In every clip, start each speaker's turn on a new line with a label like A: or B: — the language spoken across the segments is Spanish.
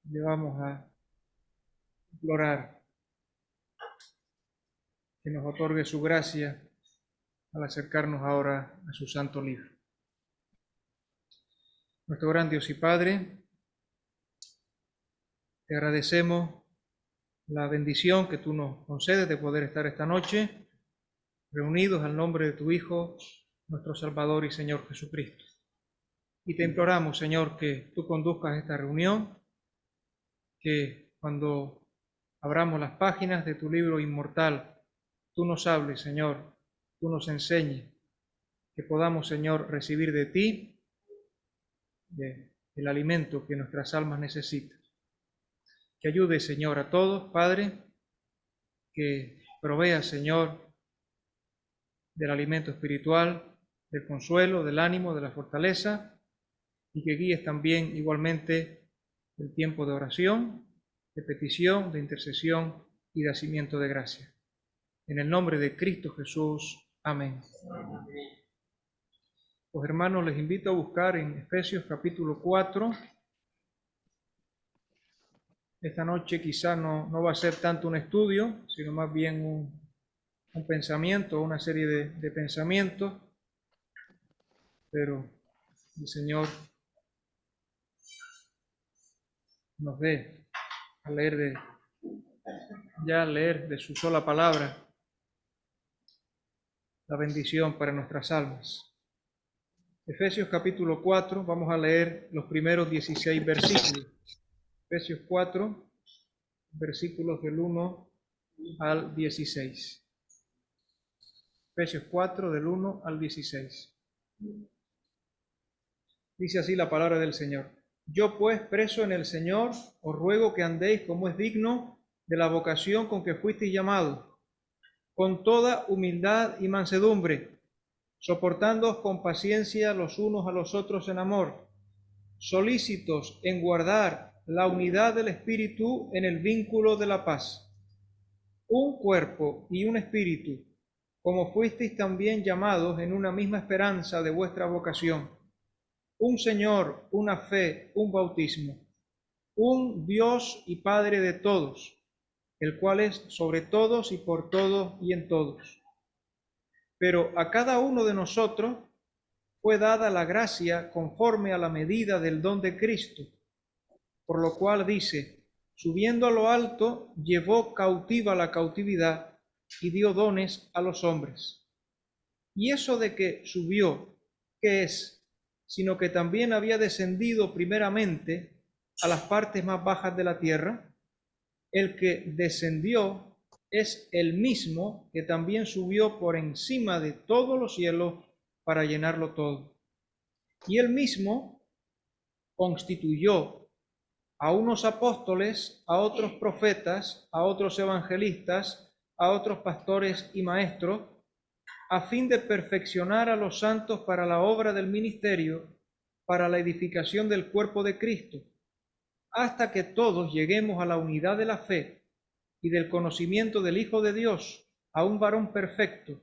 A: le vamos a implorar que nos otorgue su gracia al acercarnos ahora a su santo libro. Nuestro gran Dios y Padre, te agradecemos la bendición que tú nos concedes de poder estar esta noche reunidos al nombre de tu Hijo, nuestro Salvador y Señor Jesucristo. Y te imploramos, Señor, que tú conduzcas esta reunión, que cuando abramos las páginas de tu libro inmortal, tú nos hables, Señor, tú nos enseñes, que podamos, Señor, recibir de ti el alimento que nuestras almas necesitan. Que ayude, Señor, a todos, Padre, que provea, Señor, del alimento espiritual, del consuelo, del ánimo, de la fortaleza, y que guíes también igualmente el tiempo de oración, de petición, de intercesión y de hacimiento de gracia. En el nombre de Cristo Jesús. Amén. Pues hermanos, les invito a buscar en Efesios capítulo 4. Esta noche quizá no va a ser tanto un estudio, sino más bien un pensamiento, una serie de pensamientos, pero el Señor nos dé a leer de su sola palabra la bendición para nuestras almas. Efesios capítulo 4, vamos a leer los primeros 16 versículos. Efesios 4, versículos del 1 al 16. Efesios 4, del 1 al 16. Dice así la palabra del Señor. Yo pues, preso en el Señor, os ruego que andéis como es digno de la vocación con que fuisteis llamados, con toda humildad y mansedumbre, soportándoos con paciencia los unos a los otros en amor, solícitos en guardar la unidad del Espíritu en el vínculo de la paz. Un cuerpo y un espíritu, como fuisteis también llamados en una misma esperanza de vuestra vocación. Un Señor, una fe, un bautismo, un Dios y Padre de todos, el cual es sobre todos y por todos y en todos. Pero a cada uno de nosotros fue dada la gracia conforme a la medida del don de Cristo, por lo cual dice, subiendo a lo alto, llevó cautiva la cautividad y dio dones a los hombres. Y eso de que subió, ¿qué es? Sino que también había descendido primeramente a las partes más bajas de la tierra. El que descendió es el mismo que también subió por encima de todos los cielos para llenarlo todo. Y él mismo constituyó a unos apóstoles, a otros profetas, a otros evangelistas, a otros pastores y maestros, a fin de perfeccionar a los santos para la obra del ministerio, para la edificación del cuerpo de Cristo, hasta que todos lleguemos a la unidad de la fe y del conocimiento del Hijo de Dios, a un varón perfecto,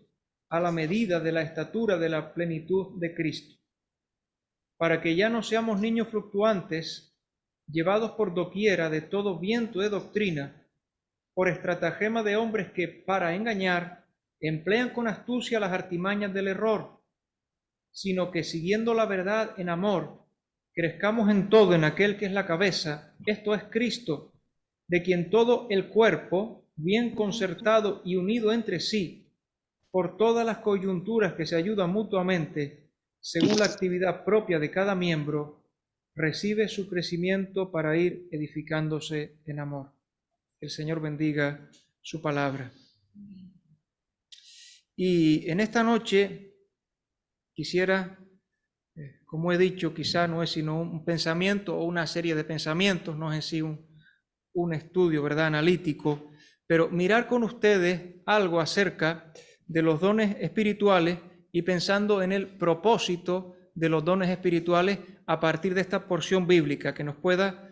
A: a la medida de la estatura de la plenitud de Cristo, para que ya no seamos niños fluctuantes, llevados por doquiera de todo viento de doctrina, por estratagema de hombres que, para engañar, emplean con astucia las artimañas del error, sino que siguiendo la verdad en amor, crezcamos en todo en aquel que es la cabeza, esto es Cristo, de quien todo el cuerpo, bien concertado y unido entre sí, por todas las coyunturas que se ayudan mutuamente, según la actividad propia de cada miembro, recibe su crecimiento para ir edificándose en amor. Que el Señor bendiga su palabra. Y en esta noche quisiera, como he dicho, quizá no es sino un pensamiento o una serie de pensamientos, no es en sí un estudio, ¿verdad?, analítico, pero mirar con ustedes algo acerca de los dones espirituales y pensando en el propósito de los dones espirituales a partir de esta porción bíblica que nos pueda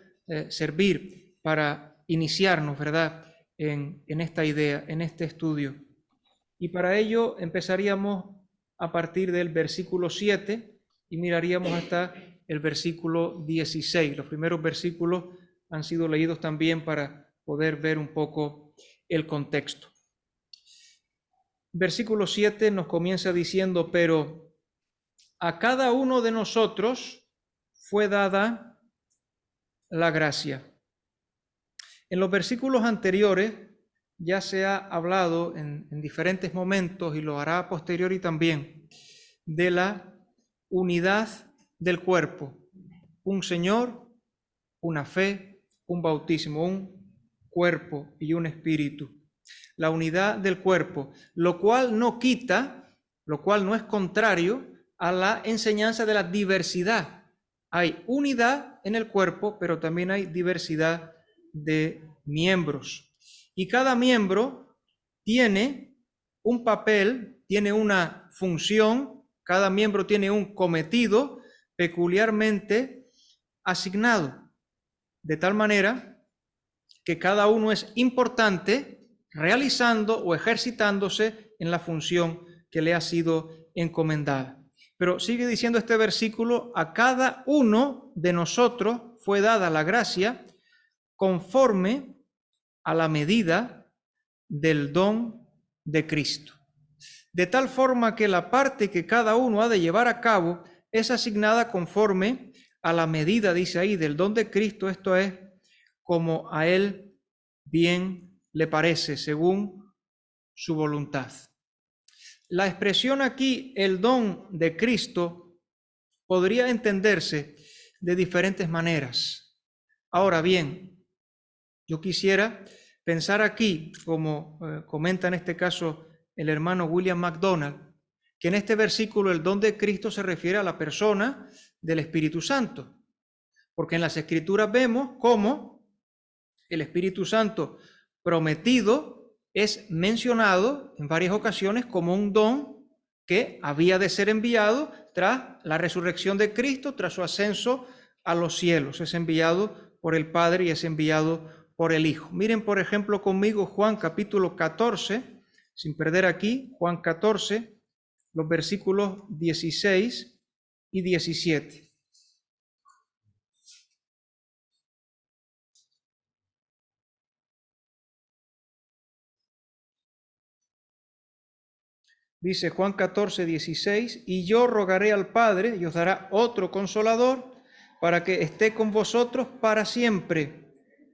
A: servir para iniciarnos, ¿verdad?, en esta idea, en este estudio. Y para ello empezaríamos a partir del versículo 7 y miraríamos hasta el versículo 16, los primeros versículos han sido leídos también para poder ver un poco el contexto. Versículo 7 nos comienza diciendo, pero a cada uno de nosotros fue dada la gracia. En los versículos anteriores ya se ha hablado en diferentes momentos, y lo hará a posteriori también, de la unidad del cuerpo. Un Señor, una fe, un bautismo, un cuerpo y un espíritu. La unidad del cuerpo, lo cual no quita, lo cual no es contrario a la enseñanza de la diversidad. Hay unidad en el cuerpo, pero también hay diversidad de miembros. Y cada miembro tiene un papel, tiene una función, cada miembro tiene un cometido peculiarmente asignado, de tal manera que cada uno es importante realizando o ejercitándose en la función que le ha sido encomendada. Pero sigue diciendo este versículo, a cada uno de nosotros fue dada la gracia conforme a la medida del don de Cristo. De tal forma que la parte que cada uno ha de llevar a cabo es asignada conforme a la medida, dice ahí, del don de Cristo, esto es, como a él bien le parece, según su voluntad. La expresión aquí, el don de Cristo, podría entenderse de diferentes maneras. Ahora bien, yo quisiera pensar aquí, como comenta en este caso el hermano William MacDonald, que en este versículo el don de Cristo se refiere a la persona del Espíritu Santo, porque en las Escrituras vemos cómo el Espíritu Santo prometido es mencionado en varias ocasiones como un don que había de ser enviado tras la resurrección de Cristo, tras su ascenso a los cielos. Es enviado por el Padre y es enviado por el Hijo. Miren, por ejemplo, conmigo Juan capítulo 14, sin perder aquí, Juan 14, los versículos 16 y 17. Dice Juan 14, 16, y yo rogaré al Padre y os dará otro consolador para que esté con vosotros para siempre,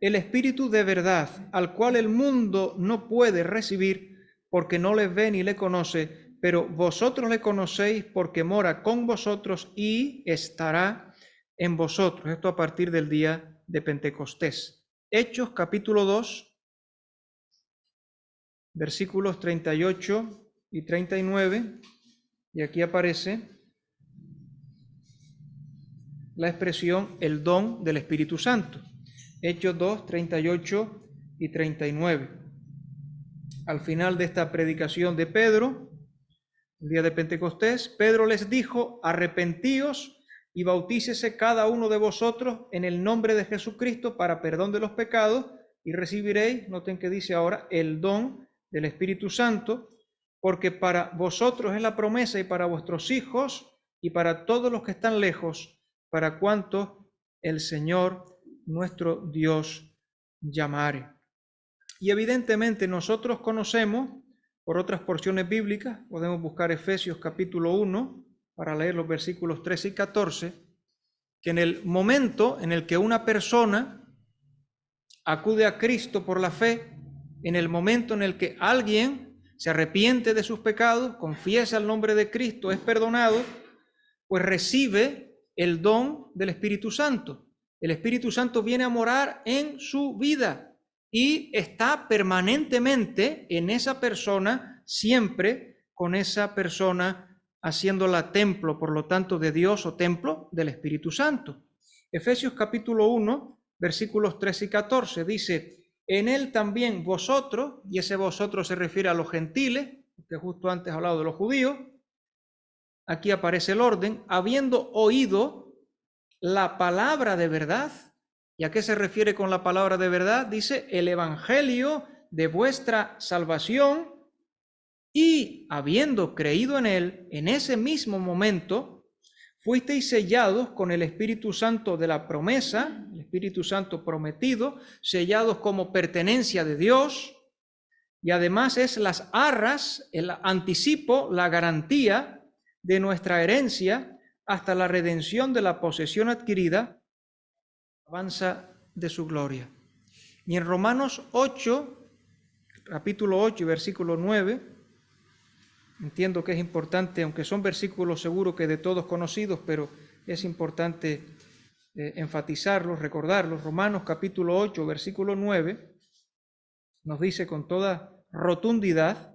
A: el Espíritu de verdad, al cual el mundo no puede recibir porque no le ve ni le conoce, pero vosotros le conocéis porque mora con vosotros y estará en vosotros. Esto a partir del día de Pentecostés. Hechos capítulo 2, versículos 38 y 39, y aquí aparece la expresión el don del Espíritu Santo. Hechos 2, 38 y 39. Al final de esta predicación de Pedro, el día de Pentecostés, Pedro les dijo, arrepentíos y bautícese cada uno de vosotros en el nombre de Jesucristo para perdón de los pecados y recibiréis, noten que dice ahora, el don del Espíritu Santo, porque para vosotros es la promesa y para vuestros hijos y para todos los que están lejos, para cuantos el Señor nuestro Dios llamare. Y evidentemente nosotros conocemos, por otras porciones bíblicas, podemos buscar Efesios capítulo 1 para leer los versículos 13 y 14, que en el momento en el que una persona acude a Cristo por la fe, en el momento en el que alguien se arrepiente de sus pecados, confiesa el nombre de Cristo, es perdonado, pues recibe el don del Espíritu Santo. El Espíritu Santo viene a morar en su vida y está permanentemente en esa persona, siempre con esa persona haciéndola templo, por lo tanto, de Dios o templo del Espíritu Santo. Efesios capítulo 1, versículos 13 y 14 dice, en él también vosotros, y ese vosotros se refiere a los gentiles, que justo antes he hablado de los judíos, aquí aparece el orden, habiendo oído la palabra de verdad. ¿Y a qué se refiere con la palabra de verdad? Dice, el evangelio de vuestra salvación, y habiendo creído en él, en ese mismo momento, fuisteis sellados con el Espíritu Santo de la promesa, el Espíritu Santo prometido, sellados como pertenencia de Dios, y además es las arras, el anticipo, la garantía de nuestra herencia hasta la redención de la posesión adquirida, avanza de su gloria. Y en Romanos 8, capítulo 8 y versículo 9, entiendo que es importante, aunque son versículos seguro que de todos conocidos, pero es importante enfatizarlos, recordarlos. Romanos capítulo 8, versículo 9, nos dice con toda rotundidad,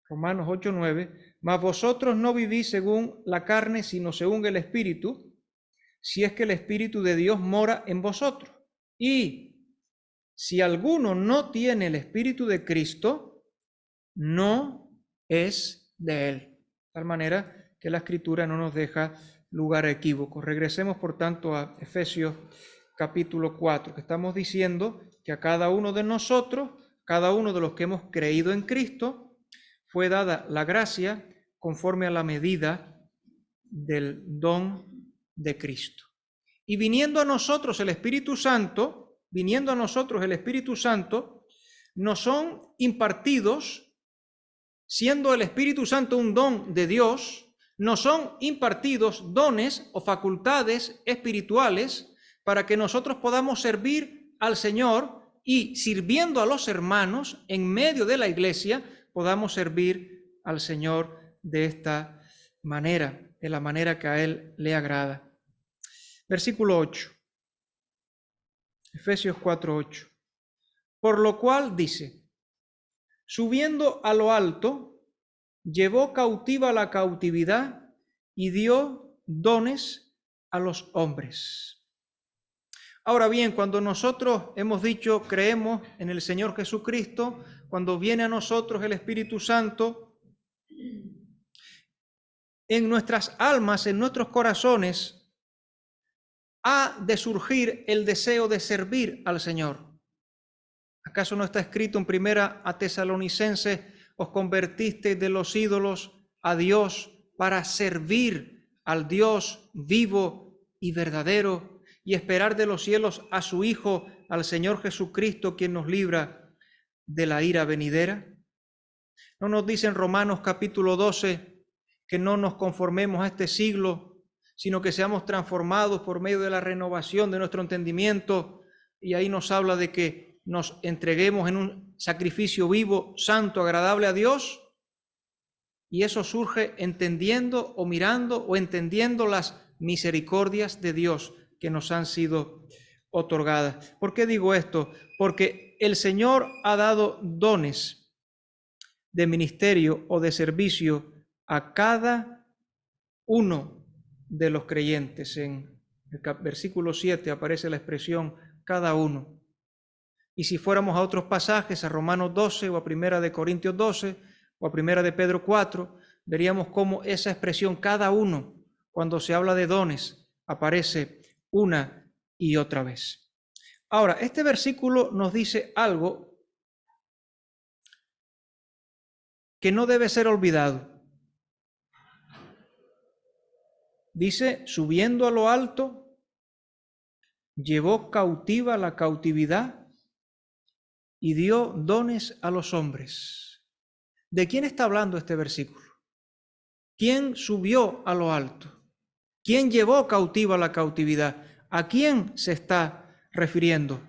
A: Romanos 8, 9, mas vosotros no vivís según la carne, sino según el Espíritu, si es que el Espíritu de Dios mora en vosotros. Y si alguno no tiene el Espíritu de Cristo, no es de él. De tal manera que la Escritura no nos deja lugar a equívocos. Regresemos, por tanto, a Efesios capítulo 4, que estamos diciendo que a cada uno de nosotros, cada uno de los que hemos creído en Cristo, fue dada la gracia conforme a la medida del don de Cristo. Y viniendo a nosotros el Espíritu Santo, nos son impartidos, siendo el Espíritu Santo un don de Dios, nos son impartidos dones o facultades espirituales para que nosotros podamos servir al Señor y, sirviendo a los hermanos en medio de la iglesia, podamos servir al Señor de esta manera, de la manera que a Él le agrada. Versículo 8, Efesios 4, 8. Por lo cual dice, subiendo a lo alto, llevó cautiva la cautividad y dio dones a los hombres. Ahora bien, cuando nosotros hemos dicho, creemos en el Señor Jesucristo, cuando viene a nosotros el Espíritu Santo, en nuestras almas, en nuestros corazones, ha de surgir el deseo de servir al Señor. ¿Acaso no está escrito en 1 Tesalonicenses, os convertisteis de los ídolos a Dios para servir al Dios vivo y verdadero y esperar de los cielos a su Hijo, al Señor Jesucristo, quien nos libra de la ira venidera? ¿No nos dice en Romanos capítulo 12 que no nos conformemos a este siglo, sino que seamos transformados por medio de la renovación de nuestro entendimiento? Y ahí nos habla de que nos entreguemos en un sacrificio vivo, santo, agradable a Dios. Y eso surge entendiendo o mirando o entendiendo las misericordias de Dios que nos han sido otorgadas. ¿Por qué digo esto? Porque el Señor ha dado dones de ministerio o de servicio a cada uno de los creyentes. En el versículo 7 aparece la expresión cada uno. Y si fuéramos a otros pasajes, a Romanos 12 o a 1 Corintios 12 o a 1 Pedro 4, veríamos cómo esa expresión cada uno, cuando se habla de dones, aparece una y otra vez. Ahora, este versículo nos dice algo que no debe ser olvidado. Dice, subiendo a lo alto, llevó cautiva la cautividad y dio dones a los hombres. ¿De quién está hablando este versículo? ¿Quién subió a lo alto? ¿Quién llevó cautiva la cautividad? ¿A quién se está refiriendo?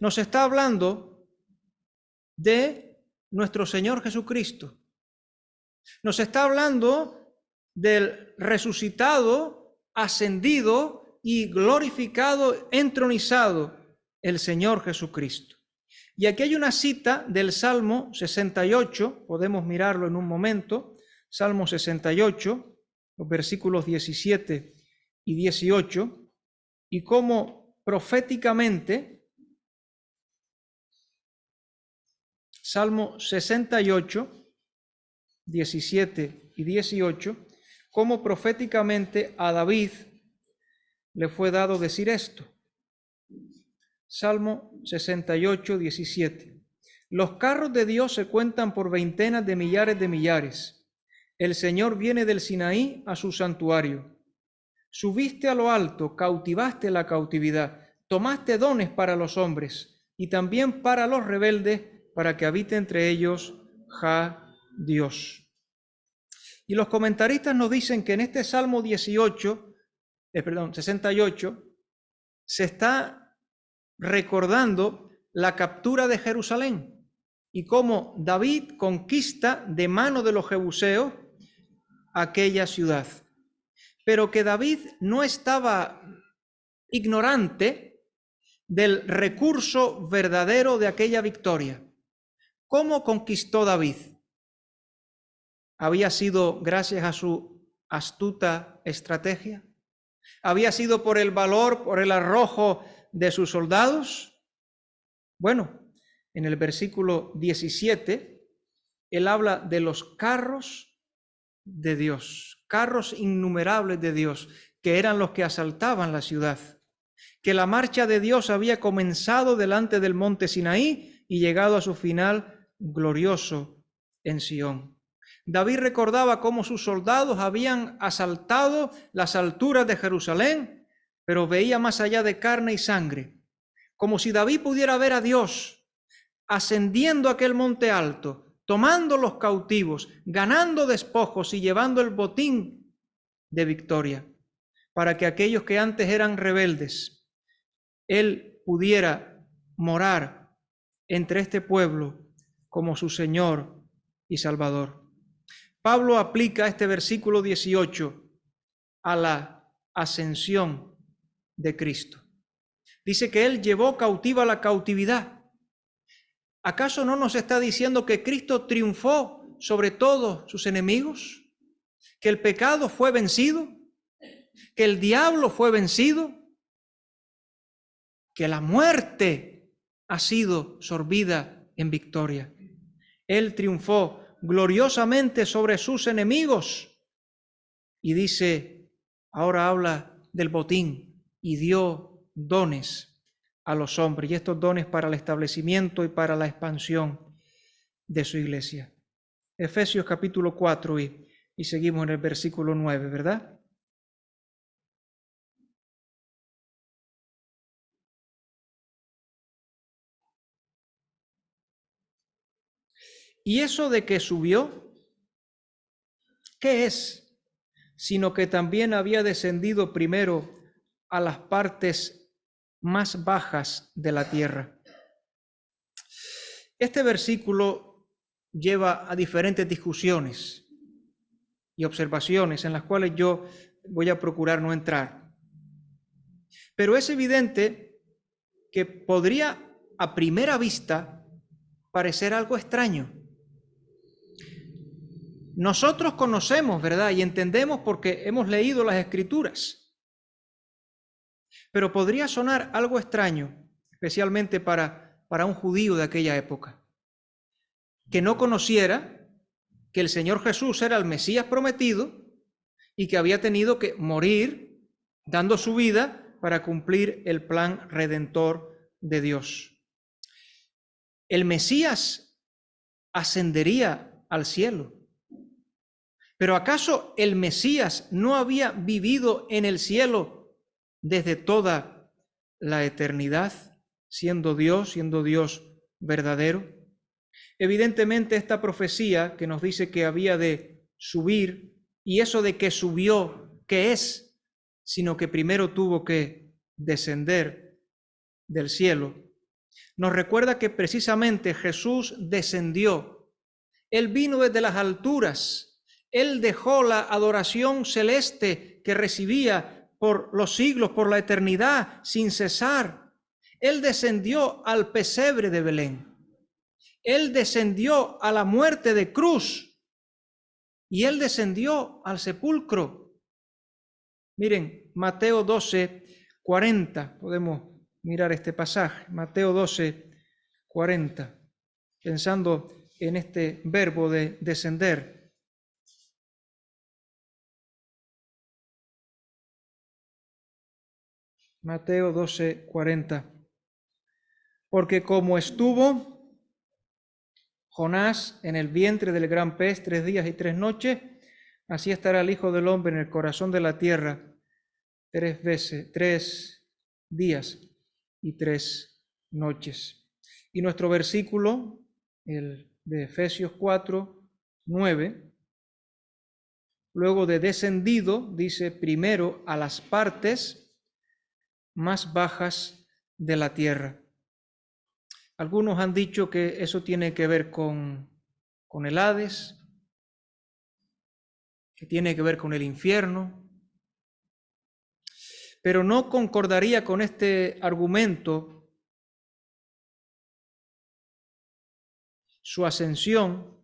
A: Nos está hablando de nuestro Señor Jesucristo. Nos está hablando del resucitado, ascendido y glorificado, entronizado, el Señor Jesucristo. Y aquí hay una cita del Salmo 68, podemos mirarlo en un momento, Salmo 68, los versículos 17 y 18, y cómo proféticamente, Salmo 68, 17 y 18, cómo proféticamente a David le fue dado decir esto. Salmo 68, 17. Los carros de Dios se cuentan por veintenas de millares. El Señor viene del Sinaí a su santuario. Subiste a lo alto, cautivaste la cautividad, tomaste dones para los hombres y también para los rebeldes, para que habite entre ellos Dios. Y los comentaristas nos dicen que en este Salmo 68, se está recordando la captura de Jerusalén y cómo David conquista de mano de los jebuseos aquella ciudad. Pero que David no estaba ignorante del recurso verdadero de aquella victoria. ¿Cómo conquistó David? ¿Había sido gracias a su astuta estrategia? ¿Había sido por el valor, por el arrojo de sus soldados? Bueno, en el versículo 17, él habla de los carros de Dios, carros innumerables de Dios, que eran los que asaltaban la ciudad, que la marcha de Dios había comenzado delante del monte Sinaí y llegado a su final glorioso en Sión. David recordaba cómo sus soldados habían asaltado las alturas de Jerusalén, pero veía más allá de carne y sangre, como si David pudiera ver a Dios ascendiendo a aquel monte alto, tomando los cautivos, ganando despojos y llevando el botín de victoria, para que aquellos que antes eran rebeldes, él pudiera morar entre este pueblo como su Señor y Salvador. Pablo aplica este versículo 18 a la ascensión de Cristo. Dice que él llevó cautiva la cautividad. ¿Acaso no nos está diciendo que Cristo triunfó sobre todos sus enemigos? ¿Que el pecado fue vencido? ¿Que el diablo fue vencido? ¿Que la muerte ha sido sorbida en victoria? Él triunfó gloriosamente sobre sus enemigos. Y dice, ahora habla del botín y dio dones a los hombres, y estos dones para el establecimiento y para la expansión de su iglesia. Efesios capítulo 4 y seguimos en el versículo 9, ¿verdad? Y eso de que subió, ¿qué es? Sino que también había descendido primero a las partes más bajas de la tierra. Este versículo lleva a diferentes discusiones y observaciones en las cuales yo voy a procurar no entrar. Pero es evidente que podría a primera vista parecer algo extraño. Nosotros conocemos, ¿verdad? Y entendemos porque hemos leído las Escrituras. Pero podría sonar algo extraño, especialmente para un judío de aquella época, que no conociera que el Señor Jesús era el Mesías prometido y que había tenido que morir dando su vida para cumplir el plan redentor de Dios. El Mesías ascendería al cielo. ¿Pero acaso el Mesías no había vivido en el cielo desde toda la eternidad, siendo Dios verdadero? Evidentemente esta profecía que nos dice que había de subir, y eso de que subió, ¿qué es? Sino que primero tuvo que descender del cielo. Nos recuerda que precisamente Jesús descendió. Él vino desde las alturas. Él dejó la adoración celeste que recibía por los siglos, por la eternidad, sin cesar. Él descendió al pesebre de Belén. Él descendió a la muerte de cruz y él descendió al sepulcro. Miren, Mateo 12:40, podemos mirar este pasaje, Mateo 12:40, pensando en este verbo de descender. Mateo 12:40. Porque como estuvo Jonás en el vientre del gran pez 3 días y 3 noches, así estará el Hijo del Hombre en el corazón de la tierra 3 días y 3 noches. Y nuestro versículo, el de Efesios 4:9, luego de descendido, dice primero a las partes más bajas de la tierra. Algunos han dicho que eso tiene que ver con el Hades, que tiene que ver con el infierno, pero no concordaría con este argumento su ascensión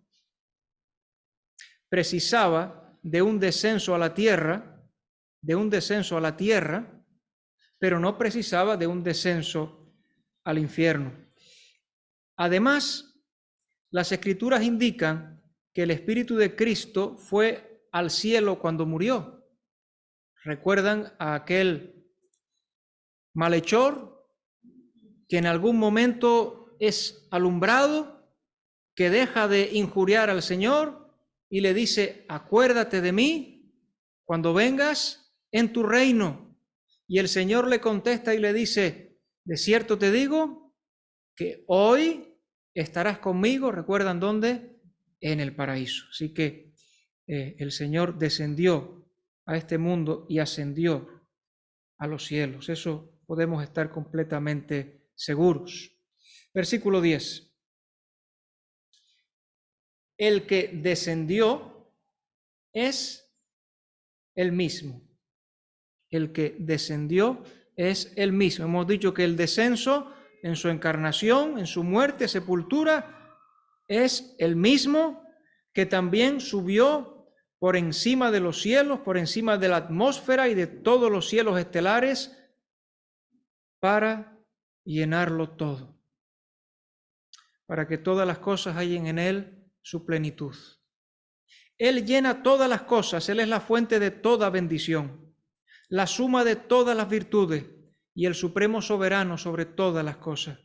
A: precisaba de un descenso a la tierra, pero no precisaba de un descenso al infierno. Además, las Escrituras indican que el Espíritu de Cristo fue al cielo cuando murió. ¿Recuerdan a aquel malhechor que en algún momento es alumbrado, que deja de injuriar al Señor y le dice: acuérdate de mí cuando vengas en tu reino? Y el Señor le contesta y le dice: de cierto te digo que hoy estarás conmigo. ¿Recuerdan dónde? En el paraíso. Así que el Señor descendió a este mundo y ascendió a los cielos. Eso podemos estar completamente seguros. Versículo 10. El que descendió es el mismo. El que descendió es el mismo. Hemos dicho que el descenso en su encarnación, en su muerte, sepultura, es el mismo que también subió por encima de los cielos, por encima de la atmósfera y de todos los cielos estelares, para llenarlo todo, para que todas las cosas hallen en él su plenitud. Él llena todas las cosas, Él es la fuente de toda bendición, la suma de todas las virtudes y el supremo soberano sobre todas las cosas.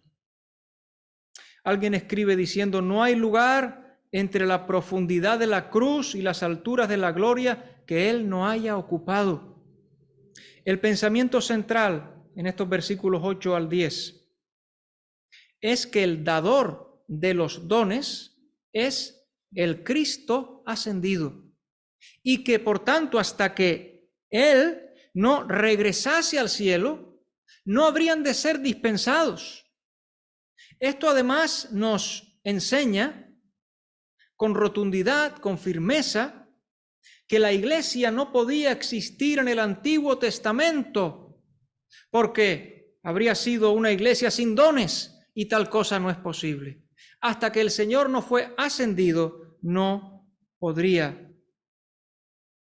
A: Alguien escribe diciendo: no hay lugar entre la profundidad de la cruz y las alturas de la gloria que Él no haya ocupado. El pensamiento central en estos versículos 8 al 10 es que el dador de los dones es el Cristo ascendido, y que por tanto hasta que Él no regresase al cielo, no habrían de ser dispensados. Esto además nos enseña con rotundidad, con firmeza, que la iglesia no podía existir en el Antiguo Testamento, porque habría sido una iglesia sin dones, y tal cosa no es posible. Hasta que el Señor no fue ascendido, no podría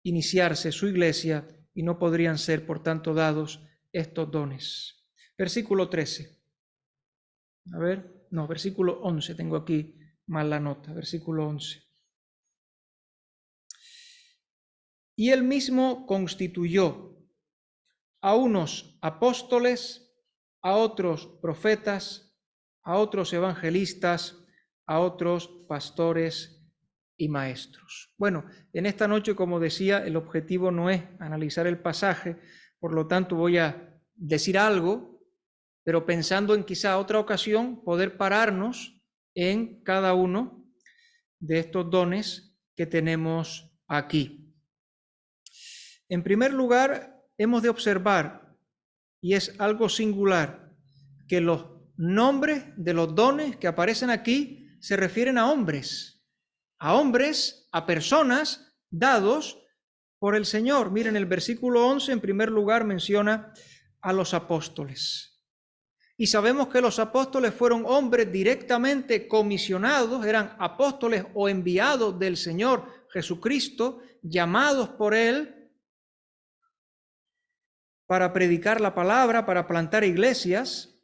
A: iniciarse su iglesia y no podrían ser, por tanto, dados estos dones. Versículo 13. Versículo 11. Tengo aquí mal la nota. Versículo 11. Y él mismo constituyó a unos apóstoles, a otros profetas, a otros evangelistas, a otros pastores y maestros. Bueno, en esta noche, como decía, el objetivo no es analizar el pasaje, por lo tanto voy a decir algo, pero pensando en quizá otra ocasión poder pararnos en cada uno de estos dones que tenemos aquí. En primer lugar, hemos de observar, y es algo singular, que los nombres de los dones que aparecen aquí se refieren a hombres, a personas dados por el Señor. Miren, el versículo 11 en primer lugar menciona a los apóstoles. Y sabemos que los apóstoles fueron hombres directamente comisionados, eran apóstoles o enviados del Señor Jesucristo, llamados por Él para predicar la palabra, para plantar iglesias.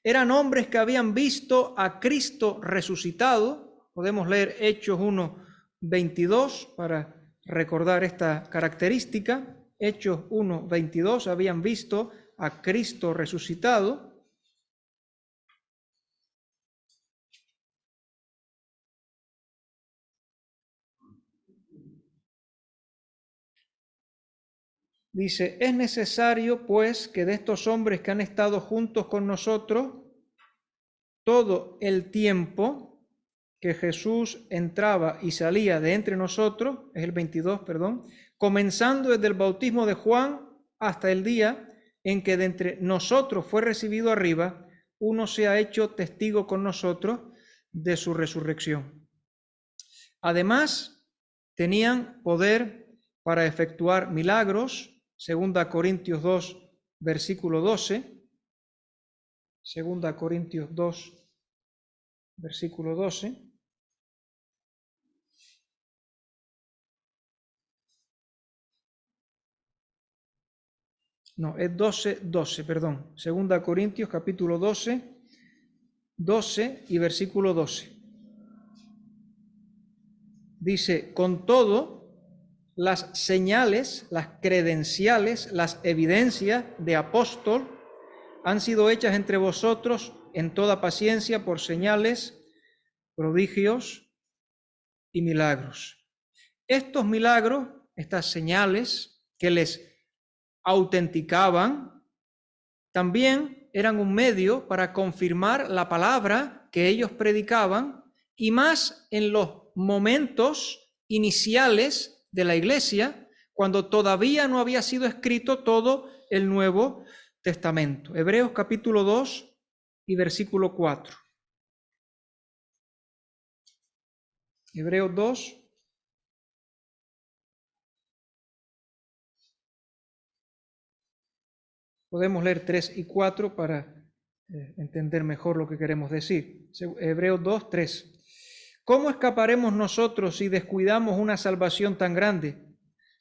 A: Eran hombres que habían visto a Cristo resucitado. Podemos leer Hechos 1:22 para recordar esta característica. Hechos 1:22, habían visto a Cristo resucitado. Dice, es necesario pues que de estos hombres que han estado juntos con nosotros todo el tiempo que Jesús entraba y salía de entre nosotros, es el 22, perdón, comenzando desde el bautismo de Juan hasta el día en que de entre nosotros fue recibido arriba, uno se ha hecho testigo con nosotros de su resurrección. Además, tenían poder para efectuar milagros, 2 Corintios 2, versículo 12, 2 Corintios 2, versículo 12. No, es 12, perdón. 2 Corintios capítulo 12 y versículo 12. Dice, con todo, las señales, las credenciales, las evidencias de apóstol han sido hechas entre vosotros en toda paciencia por señales, prodigios y milagros. Estos milagros, estas señales que les autenticaban, también eran un medio para confirmar la palabra que ellos predicaban, y más en los momentos iniciales de la iglesia, cuando todavía no había sido escrito todo el Nuevo Testamento. Hebreos capítulo 2 y versículo 4. Hebreos 2. Podemos leer 3 y 4 para entender mejor lo que queremos decir. Hebreos 2, 3. ¿Cómo escaparemos nosotros si descuidamos una salvación tan grande,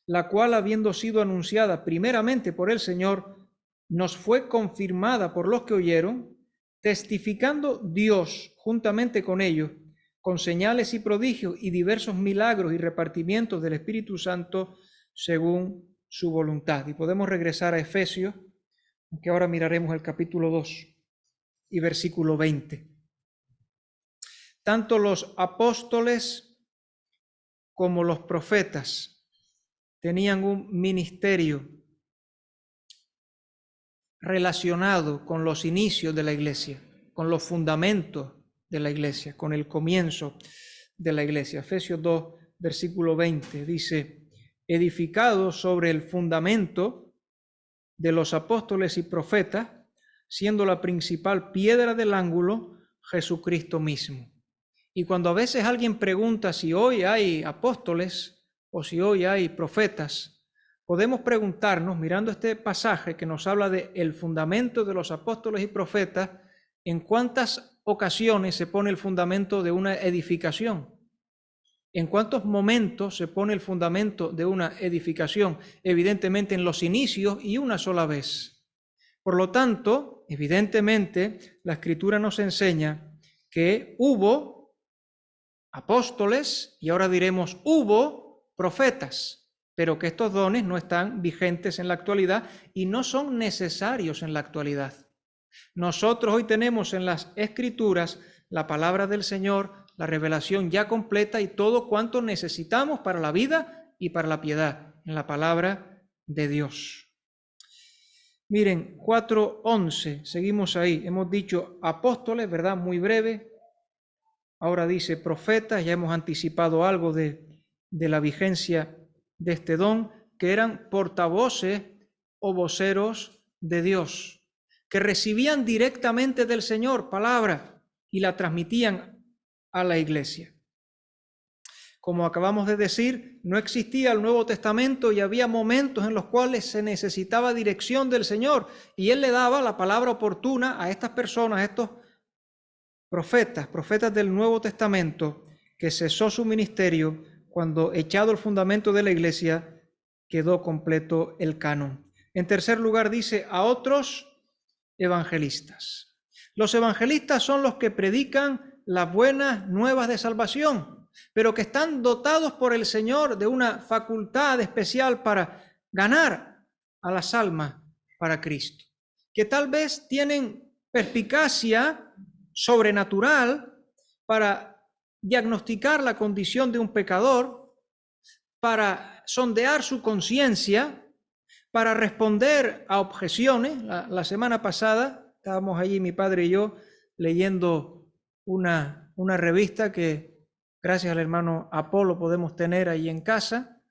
A: la cual, habiendo sido anunciada primeramente por el Señor, nos fue confirmada por los que oyeron, testificando Dios juntamente con ellos, con señales y prodigios y diversos milagros y repartimientos del Espíritu Santo según su voluntad? Y podemos regresar a Efesios, que ahora miraremos el capítulo 2 y versículo 20. Tanto los apóstoles como los profetas tenían un ministerio relacionado con los inicios de la iglesia, con los fundamentos de la iglesia, con el comienzo de la iglesia. Efesios 2, versículo 20 dice, edificado sobre el fundamento de los apóstoles y profetas, siendo la principal piedra del ángulo Jesucristo mismo. Y cuando a veces alguien pregunta si hoy hay apóstoles o si hoy hay profetas, podemos preguntarnos, mirando este pasaje que nos habla de el fundamento de los apóstoles y profetas, ¿en cuántas ocasiones se pone el fundamento de una edificación? ¿En cuántos momentos se pone el fundamento de una edificación? Evidentemente en los inicios y una sola vez. Por lo tanto, evidentemente, la Escritura nos enseña que hubo apóstoles y ahora diremos hubo profetas, pero que estos dones no están vigentes en la actualidad y no son necesarios en la actualidad. Nosotros hoy tenemos en las Escrituras la palabra del Señor, la revelación ya completa y todo cuanto necesitamos para la vida y para la piedad en la palabra de Dios. Miren, 4:11, seguimos ahí. Hemos dicho apóstoles, ¿verdad? Muy breve. Ahora dice profetas, ya hemos anticipado algo de la vigencia de este don, que eran portavoces o voceros de Dios, que recibían directamente del Señor palabra y la transmitían a la iglesia. Como acabamos de decir, no existía el Nuevo Testamento y había momentos en los cuales se necesitaba dirección del Señor y Él le daba la palabra oportuna a estas personas, a estos profetas del Nuevo Testamento, que cesó su ministerio cuando, echado el fundamento de la iglesia, quedó completo el canon. En tercer lugar dice a otros evangelistas. Los evangelistas son los que predican las buenas nuevas de salvación, pero que están dotados por el Señor de una facultad especial para ganar a las almas para Cristo, que tal vez tienen perspicacia sobrenatural para diagnosticar la condición de un pecador, para sondear su conciencia, para responder a objeciones. La semana pasada estábamos allí, mi padre y yo, leyendo una revista que gracias al hermano Apolo podemos tener ahí en casa,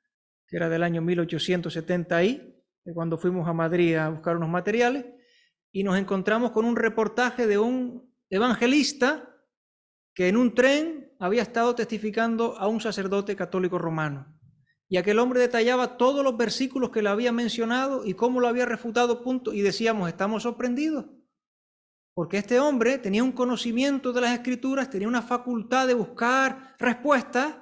A: que era del año 1870 ahí, cuando fuimos a Madrid a buscar unos materiales, y nos encontramos con un reportaje de un evangelista que en un tren había estado testificando a un sacerdote católico romano. Y aquel hombre detallaba todos los versículos que le había mencionado y cómo lo había refutado, punto, y decíamos, estamos sorprendidos, porque este hombre tenía un conocimiento de las Escrituras, tenía una facultad de buscar respuestas,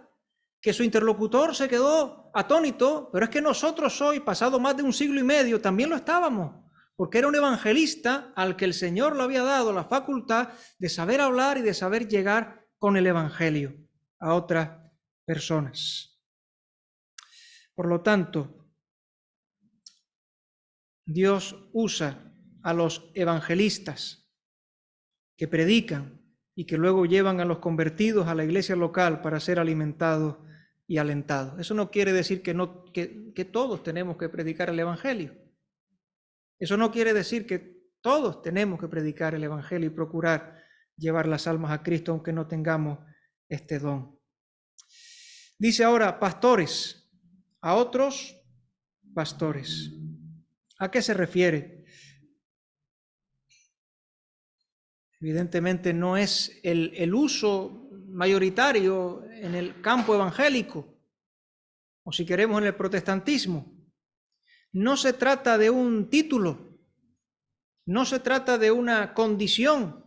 A: que su interlocutor se quedó atónito, pero es que nosotros hoy, pasado más de un siglo y medio, también lo estábamos, porque era un evangelista al que el Señor le había dado la facultad de saber hablar y de saber llegar con el evangelio a otras personas. Por lo tanto, Dios usa a los evangelistas que predican y que luego llevan a los convertidos a la iglesia local para ser alimentados y alentados. Eso no quiere decir que todos tenemos que predicar el evangelio. Eso no quiere decir que todos tenemos que predicar el evangelio y procurar llevar las almas a Cristo, aunque no tengamos este don. Dice ahora, pastores, a otros pastores. ¿A qué se refiere? Evidentemente no es el uso mayoritario en el campo evangélico, o si queremos en el protestantismo. No se trata de un título, no se trata de una condición,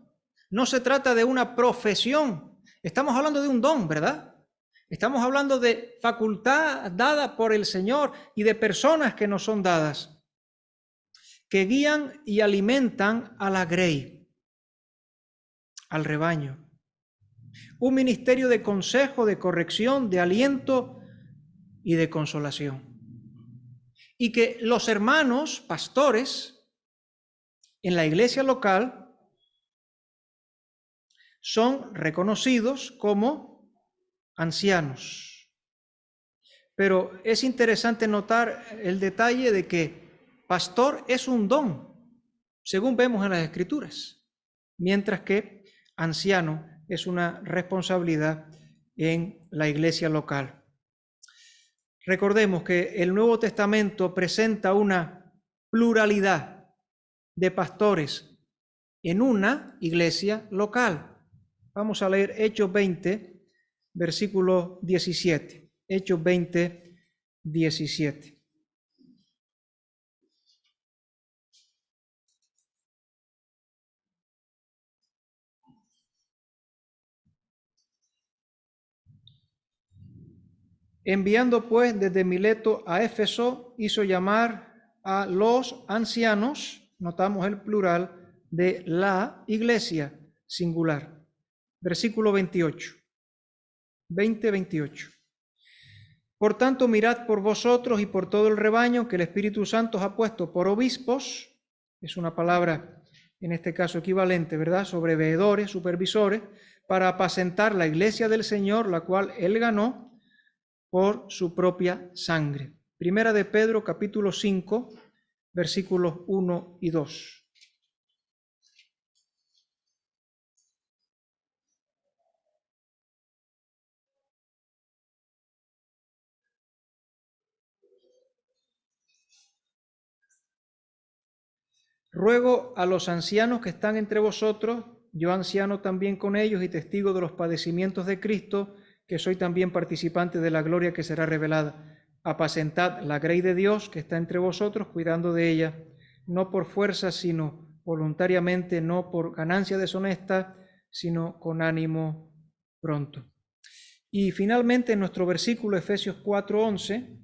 A: no se trata de una profesión. Estamos hablando de un don, ¿verdad? Estamos hablando de facultad dada por el Señor y de personas que nos son dadas, que guían y alimentan a la grey, al rebaño. Un ministerio de consejo, de corrección, de aliento y de consolación. Y que los hermanos pastores en la iglesia local son reconocidos como ancianos. Pero es interesante notar el detalle de que pastor es un don, según vemos en las Escrituras, mientras que anciano es una responsabilidad en la iglesia local. Recordemos que el Nuevo Testamento presenta una pluralidad de pastores en una iglesia local. Vamos a leer Hechos 20, versículo 17. Hechos 20, 17. Enviando pues desde Mileto a Éfeso, hizo llamar a los ancianos, notamos el plural, de la iglesia, singular. Versículo 28. 20-28. Por tanto, mirad por vosotros y por todo el rebaño que el Espíritu Santo os ha puesto por obispos, es una palabra en este caso equivalente, ¿verdad? Sobreveedores, supervisores, para apacentar la iglesia del Señor, la cual Él ganó por su propia sangre. Primera de Pedro, capítulo 5, versículos 1 y 2. Ruego a los ancianos que están entre vosotros, yo anciano también con ellos y testigo de los padecimientos de Cristo, que soy también participante de la gloria que será revelada. Apacentad la grey de Dios que está entre vosotros, cuidando de ella, no por fuerza, sino voluntariamente, no por ganancia deshonesta, sino con ánimo pronto. Y finalmente en nuestro versículo Efesios 4:11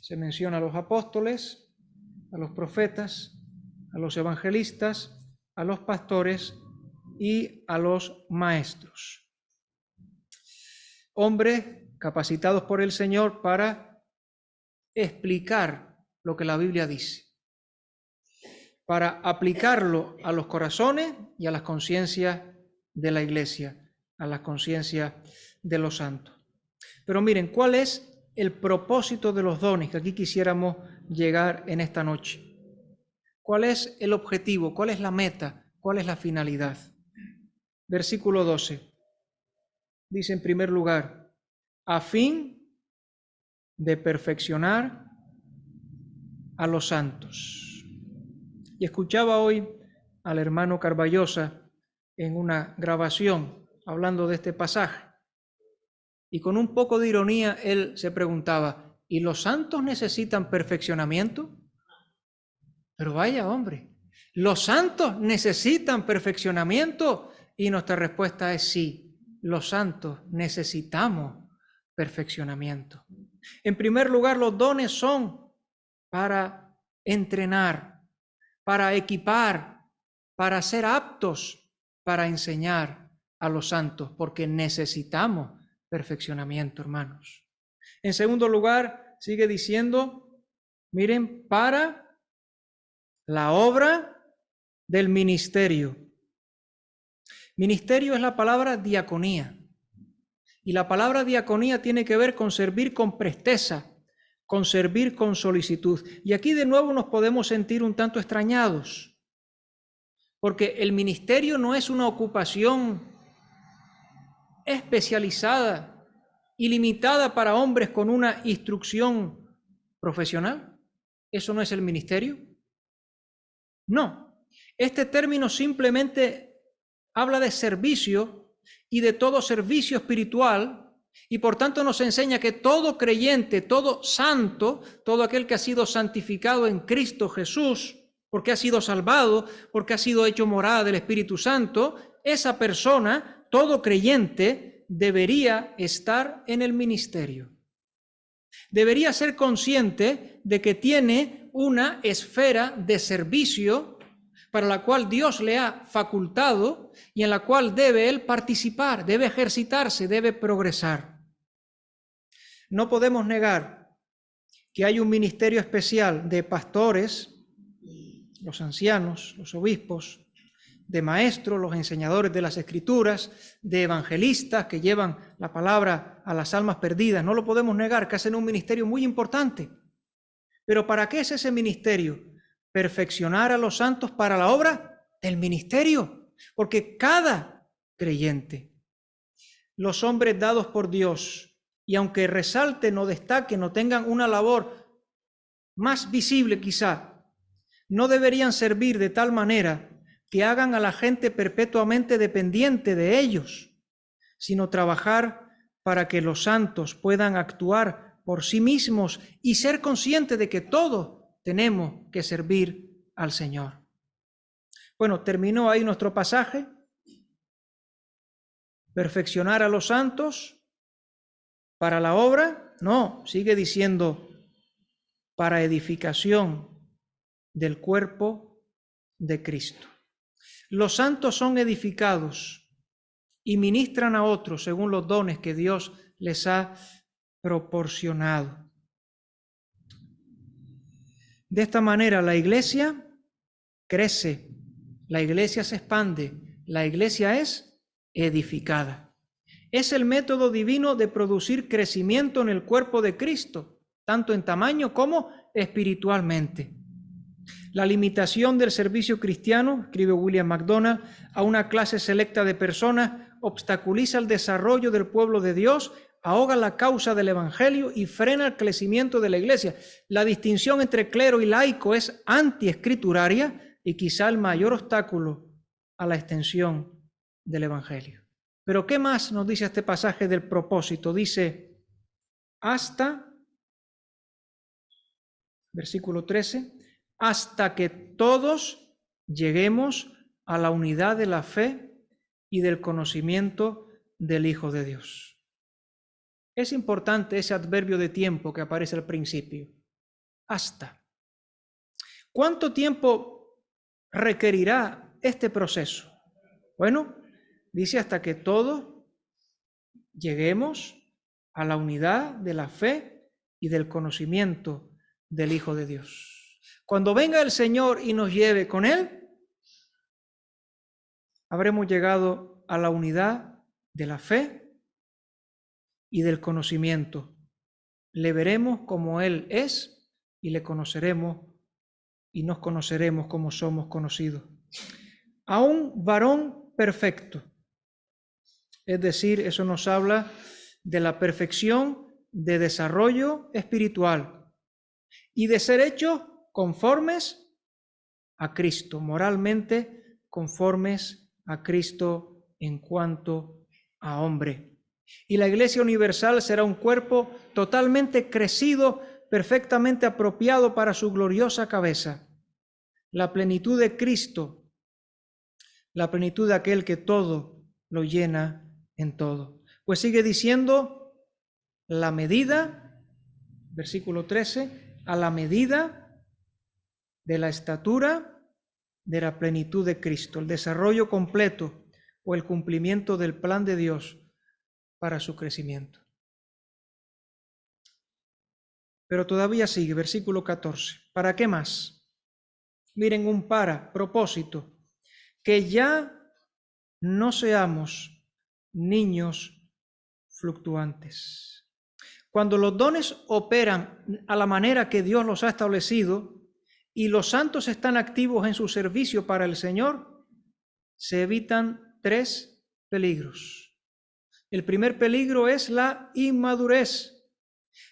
A: se menciona a los apóstoles, a los profetas, a los evangelistas, a los pastores y a los maestros. Hombres capacitados por el Señor para explicar lo que la Biblia dice, para aplicarlo a los corazones y a las conciencias de la iglesia, a las conciencias de los santos. Pero miren, ¿cuál es el propósito de los dones que aquí quisiéramos llegar en esta noche? ¿Cuál es el objetivo? ¿Cuál es la meta? ¿Cuál es la finalidad? Versículo 12. Dice en primer lugar, a fin de perfeccionar a los santos. Y escuchaba hoy al hermano Carballosa en una grabación hablando de este pasaje. Y con un poco de ironía él se preguntaba, ¿y los santos necesitan perfeccionamiento? Pero vaya, hombre, ¿los santos necesitan perfeccionamiento? Y nuestra respuesta es sí, los santos necesitamos perfeccionamiento. En primer lugar, los dones son para entrenar, para equipar, para ser aptos para enseñar a los santos, porque necesitamos perfeccionamiento, hermanos. En segundo lugar, sigue diciendo, miren, para la obra del ministerio. Ministerio es la palabra diaconía. Y la palabra diaconía tiene que ver con servir con presteza, con servir con solicitud. Y aquí de nuevo nos podemos sentir un tanto extrañados, porque el ministerio no es una ocupación especializada y limitada para hombres con una instrucción profesional. ¿Eso no es el ministerio? No. Este término simplemente habla de servicio y de todo servicio espiritual, y por tanto nos enseña que todo creyente, todo santo, todo aquel que ha sido santificado en Cristo Jesús, porque ha sido salvado, porque ha sido hecho morada del Espíritu Santo, esa persona, todo creyente, debería estar en el ministerio. Debería ser consciente de que tiene una esfera de servicio para la cual Dios le ha facultado y en la cual debe él participar, debe ejercitarse, debe progresar. No podemos negar que hay un ministerio especial de pastores, los ancianos, los obispos, de maestros, los enseñadores de las Escrituras, de evangelistas que llevan la palabra a las almas perdidas. No lo podemos negar, que hacen un ministerio muy importante. Pero ¿para qué es ese ministerio? Perfeccionar a los santos para la obra del ministerio. Porque cada creyente, los hombres dados por Dios, y aunque resalten o destaquen o tengan una labor más visible quizá, no deberían servir de tal manera que hagan a la gente perpetuamente dependiente de ellos, sino trabajar para que los santos puedan actuar por sí mismos y ser conscientes de que todos tenemos que servir al Señor. Bueno, terminó ahí nuestro pasaje. Perfeccionar a los santos para la obra, no, sigue diciendo para edificación del cuerpo de Cristo. Los santos son edificados y ministran a otros según los dones que Dios les ha proporcionado. De esta manera la iglesia crece, la iglesia se expande, la iglesia es edificada. Es el método divino de producir crecimiento en el cuerpo de Cristo, tanto en tamaño como espiritualmente. La limitación del servicio cristiano, escribe William MacDonald, a una clase selecta de personas obstaculiza el desarrollo del pueblo de Dios, ahoga la causa del evangelio y frena el crecimiento de la iglesia. La distinción entre clero y laico es antiescrituraria y quizá el mayor obstáculo a la extensión del evangelio. Pero ¿qué más nos dice este pasaje del propósito? Dice, hasta, versículo 13, hasta que todos lleguemos a la unidad de la fe y del conocimiento del Hijo de Dios. Es importante ese adverbio de tiempo que aparece al principio. Hasta. ¿Cuánto tiempo requerirá este proceso? Bueno, dice hasta que todos lleguemos a la unidad de la fe y del conocimiento del Hijo de Dios. Cuando venga el Señor y nos lleve con Él, habremos llegado a la unidad de la fe y del conocimiento. Le veremos como Él es y le conoceremos y nos conoceremos como somos conocidos. A un varón perfecto. Es decir, eso nos habla de la perfección de desarrollo espiritual y de ser hechos conformes a Cristo, moralmente conformes a Cristo en cuanto a hombre. Y la Iglesia universal será un cuerpo totalmente crecido, perfectamente apropiado para su gloriosa cabeza. La plenitud de Cristo, la plenitud de aquel que todo lo llena en todo. Pues sigue diciendo, la medida, versículo 13, a la medida de la estatura de la plenitud de Cristo, el desarrollo completo o el cumplimiento del plan de Dios para su crecimiento. Pero todavía sigue, versículo 14. ¿Para qué más? Miren, un propósito, que ya no seamos niños fluctuantes. Cuando los dones operan a la manera que Dios los ha establecido y los santos están activos en su servicio para el Señor, se evitan 3 peligros. El primer peligro es la inmadurez.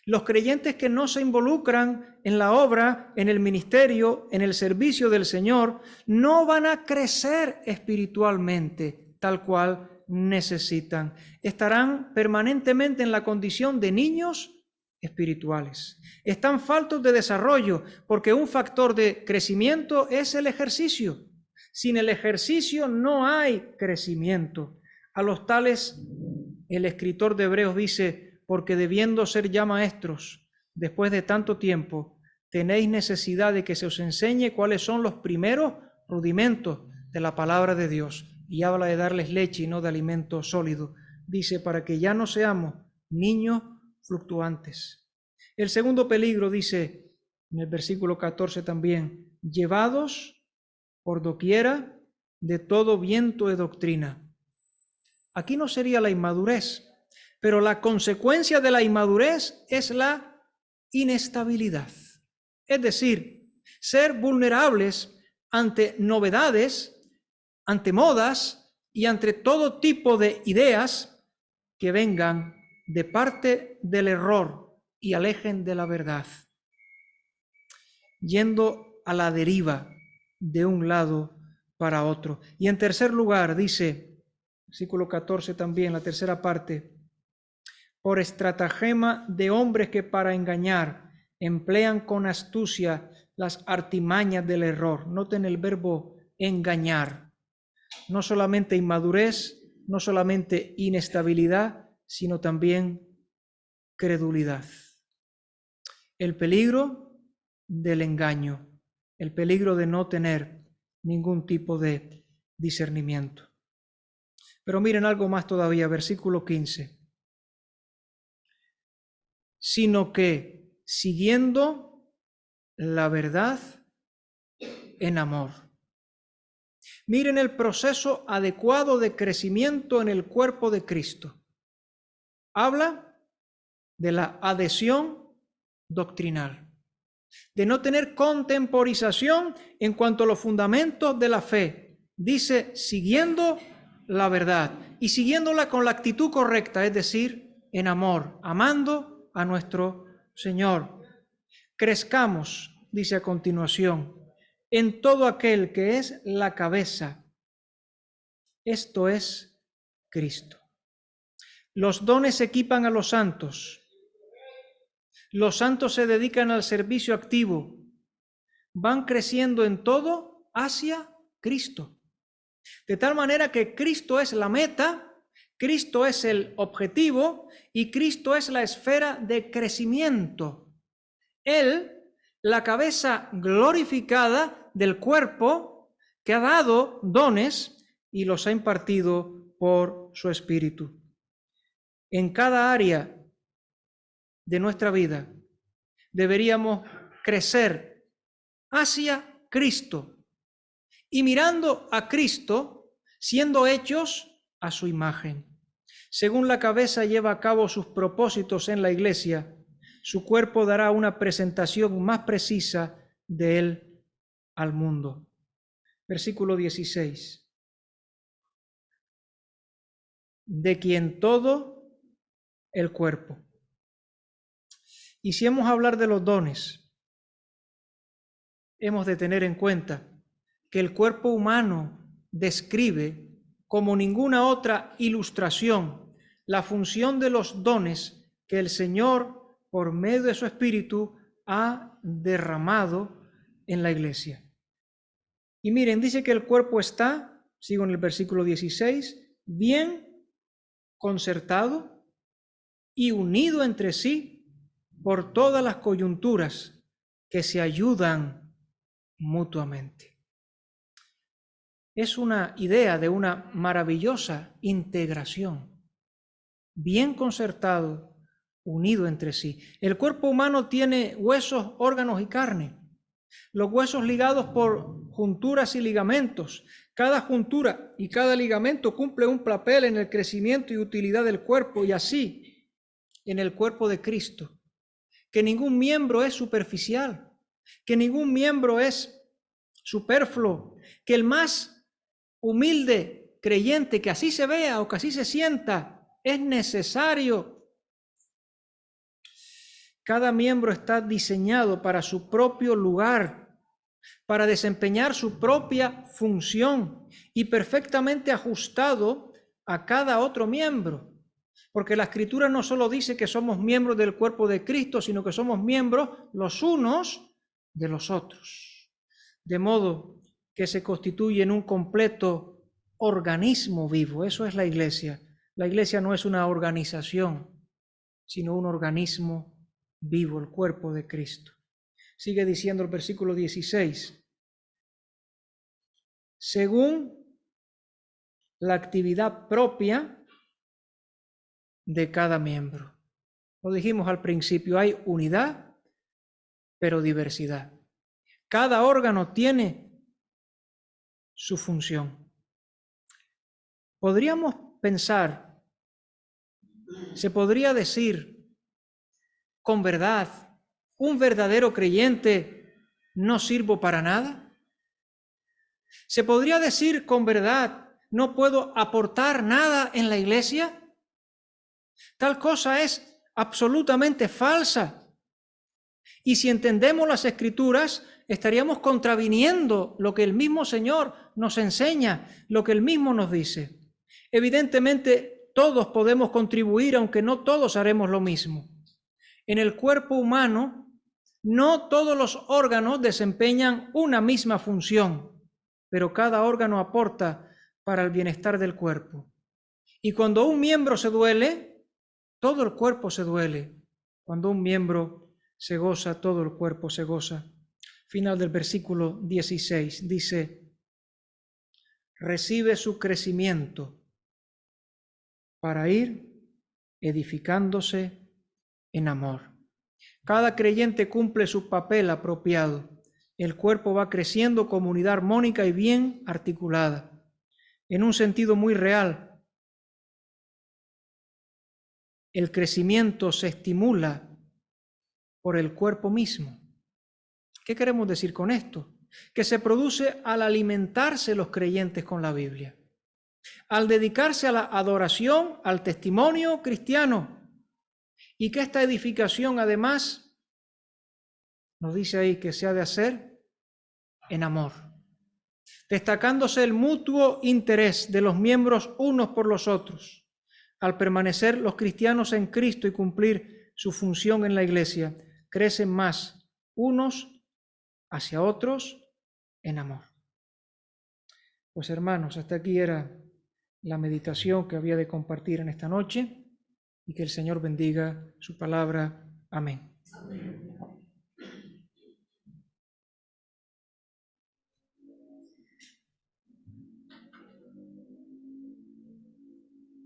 A: Los creyentes que no se involucran en la obra, en el ministerio, en el servicio del Señor, no van a crecer espiritualmente tal cual necesitan. Estarán permanentemente en la condición de niños espirituales. Están faltos de desarrollo porque un factor de crecimiento es el ejercicio. Sin el ejercicio no hay crecimiento. A los tales, el escritor de Hebreos dice, porque debiendo ser ya maestros, después de tanto tiempo, tenéis necesidad de que se os enseñe cuáles son los primeros rudimentos de la palabra de Dios. Y habla de darles leche y no de alimento sólido. Dice, para que ya no seamos niños fluctuantes. El segundo peligro, dice en el versículo 14 también, llevados por doquiera de todo viento de doctrina. Aquí no sería la inmadurez, pero la consecuencia de la inmadurez es la inestabilidad. Es decir, ser vulnerables ante novedades, ante modas y ante todo tipo de ideas que vengan de parte del error y alejen de la verdad, yendo a la deriva de un lado para otro. Y en tercer lugar, dice, versículo 14 también, la tercera parte, por estratagema de hombres que para engañar emplean con astucia las artimañas del error. Noten el verbo engañar. No solamente inmadurez, no solamente inestabilidad, sino también credulidad. El peligro del engaño, el peligro de no tener ningún tipo de discernimiento. Pero miren algo más todavía, versículo 15. Sino que siguiendo la verdad en amor. Miren el proceso adecuado de crecimiento en el cuerpo de Cristo. Habla de la adhesión doctrinal, de no tener contemporización en cuanto a los fundamentos de la fe. Dice, siguiendo la verdad y siguiéndola con la actitud correcta, es decir, en amor, amando a nuestro Señor. Crezcamos, dice a continuación, en todo aquel que es la cabeza. Esto es Cristo. Los dones equipan a los santos. Los santos se dedican al servicio activo. Van creciendo en todo hacia Cristo. De tal manera que Cristo es la meta, Cristo es el objetivo y Cristo es la esfera de crecimiento. Él, la cabeza glorificada del cuerpo que ha dado dones y los ha impartido por su Espíritu. En cada área de nuestra vida deberíamos crecer hacia Cristo y mirando a Cristo, siendo hechos a su imagen. Según la cabeza lleva a cabo sus propósitos en la iglesia, su cuerpo dará una presentación más precisa de él al mundo. Versículo 16. De quien todo el cuerpo. Y si hemos de hablar de los dones, hemos de tener en cuenta que el cuerpo humano describe como ninguna otra ilustración la función de los dones que el Señor, por medio de su Espíritu, ha derramado en la iglesia. Y miren, dice que el cuerpo está, sigo en el versículo 16, bien concertado y unido entre sí por todas las coyunturas que se ayudan mutuamente. Es una idea de una maravillosa integración, bien concertado, unido entre sí. El cuerpo humano tiene huesos, órganos y carne. Los huesos ligados por junturas y ligamentos. Cada juntura y cada ligamento cumple un papel en el crecimiento y utilidad del cuerpo, y así en el cuerpo de Cristo. Que ningún miembro es superficial, que ningún miembro es superfluo, que el más humilde creyente que así se vea o que así se sienta es necesario. Cada miembro está diseñado para su propio lugar, para desempeñar su propia función y perfectamente ajustado a cada otro miembro. Porque la Escritura no solo dice que somos miembros del cuerpo de Cristo, sino que somos miembros los unos de los otros. De modo que se constituye en un completo organismo vivo. Eso es la iglesia. La iglesia no es una organización, sino un organismo vivo, el cuerpo de Cristo. Sigue diciendo el versículo 16. Según la actividad propia de cada miembro. Lo dijimos al principio, hay unidad, pero diversidad. Cada órgano tiene su función. Podríamos pensar, se podría decir con verdad, ¿un verdadero creyente no sirvo para nada? ¿Se podría decir con verdad, no puedo aportar nada en la iglesia? Tal cosa es absolutamente falsa. Y si entendemos las Escrituras, estaríamos contraviniendo lo que el mismo Señor nos enseña, lo que Él mismo nos dice. Evidentemente, todos podemos contribuir, aunque no todos haremos lo mismo. En el cuerpo humano, no todos los órganos desempeñan una misma función, pero cada órgano aporta para el bienestar del cuerpo. Y cuando un miembro se duele, todo el cuerpo se duele. Cuando un miembro se goza, todo el cuerpo se goza. Final del versículo 16 dice, recibe su crecimiento para ir edificándose en amor. Cada creyente cumple su papel apropiado. El cuerpo va creciendo como unidad armónica y bien articulada. En un sentido muy real, el crecimiento se estimula por el cuerpo mismo. ¿Qué queremos decir con esto? Que se produce al alimentarse los creyentes con la Biblia, al dedicarse a la adoración, al testimonio cristiano, y que esta edificación además nos dice ahí que se ha de hacer en amor, destacándose el mutuo interés de los miembros unos por los otros, al permanecer los cristianos en Cristo y cumplir su función en la iglesia, crecen más unos hacia otros en amor. Pues hermanos, hasta aquí era la meditación que había de compartir en esta noche y que el Señor bendiga su palabra. Amén. Amén.